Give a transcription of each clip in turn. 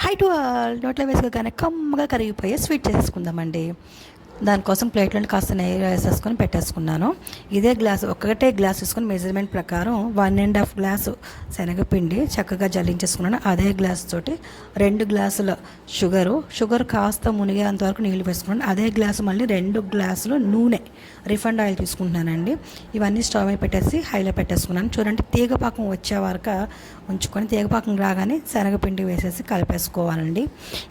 High to all. నోట్లో వేసుకోగానే కమ్మగా కరిగిపోయే స్వీట్ చేసేసుకుందామండి. దానికోసం ప్లేట్లోని కాస్త నెయ్యి వేసేసుకొని పెట్టేసుకున్నాను. ఇదే గ్లాసు ఒకటే గ్లాస్ తీసుకొని మెజర్మెంట్ ప్రకారం 1.5 గ్లాసు శనగపిండి చక్కగా జల్లించేసుకున్నాను. అదే గ్లాస్ తోటి 2 గ్లాసుల షుగర్ కాస్త మునిగేంత వరకు నీళ్ళు వేసుకున్నాను. అదే గ్లాసు మళ్ళీ 2 గ్లాసులు నూనె రిఫైండ్ ఆయిల్ తీసుకుంటున్నానండి. ఇవన్నీ స్టవ్ మీద పెట్టేసి హైలో పెట్టేసుకున్నాను. చూడండి, తీగపాకం వచ్చే వరకు ఉంచుకొని తీగపాకం రాగానే శనగపిండి వేసేసి కలిపేసుకోవాలండి.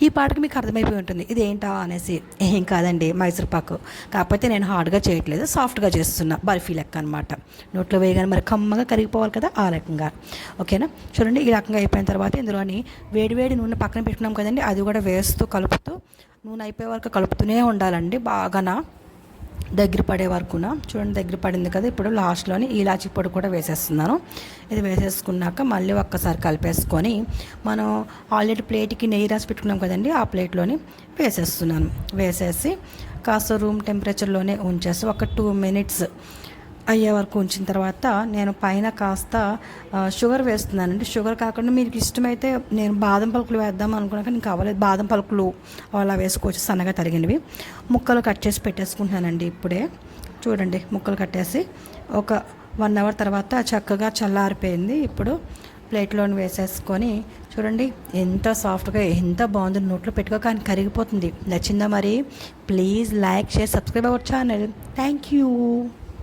ఈ పాటకి మీకు అర్థమైపోయి ఉంటుంది ఇది ఏంటా అనేసి. ఏం కాదండి, మైసూర్ పాకు. కాకపోతే నేను హార్డ్గా చేయట్లేదు, సాఫ్ట్గా చేస్తున్నా, బర్ఫీ లెక్క అనమాట. నోట్లో వేయగానే మరి కమ్మగా కరిగిపోవాలి కదా, ఆ రకంగా. ఓకేనా, చూడండి ఈ రకంగా అయిపోయిన తర్వాత ఇందులోని వేడివేడి నూనె పక్కన పెట్టుకున్నాం కదండి, అది కూడా వేస్తూ కలుపుతూ నూనె అయిపోయే వరకు కలుపుతూనే ఉండాలండి. బాగా దగ్గర పడే వరకున. చూడండి దగ్గర పడింది కదా. ఇప్పుడు లాస్ట్లోని ఇలాచీ పొడి కూడా వేసేస్తున్నాను. ఇది వేసేసుకున్నాక మళ్ళీ ఒక్కసారి కలిపేసుకొని మనం ఆల్రెడీ ప్లేట్కి నెయ్యి రాసి పెట్టుకున్నాం కదండి, ఆ ప్లేట్లోని వేసేస్తున్నాను. వేసేసి కాస్త రూమ్ టెంపరేచర్లోనే ఉంచేసి ఒక 2 మినిట్స్ అయ్యే వరకు ఉంచిన తర్వాత నేను పైన కాస్త షుగర్ వేస్తున్నానండి. షుగర్ కాకుండా మీకు ఇష్టమైతే నేను బాదం పలుకులు వేద్దాం అనుకున్నాక నేను కావాలి బాదం పలుకులు అలా వేసుకోవచ్చు, సన్నగా తరిగినవి. ముక్కలు కట్ చేసి పెట్టేసుకుంటున్నానండి. ఇప్పుడే చూడండి, ముక్కలు కట్టేసి ఒక 1 అవర్ తర్వాత చక్కగా చల్లారిపోయింది. ఇప్పుడు ప్లేట్లోని వేసేసుకొని చూడండి ఎంత సాఫ్ట్గా ఎంత బాగుంది. నోట్లో పెట్టుకో కానీ కరిగిపోతుంది. నచ్చిందా మరి? Please like, share, subscribe our channel. Thank you.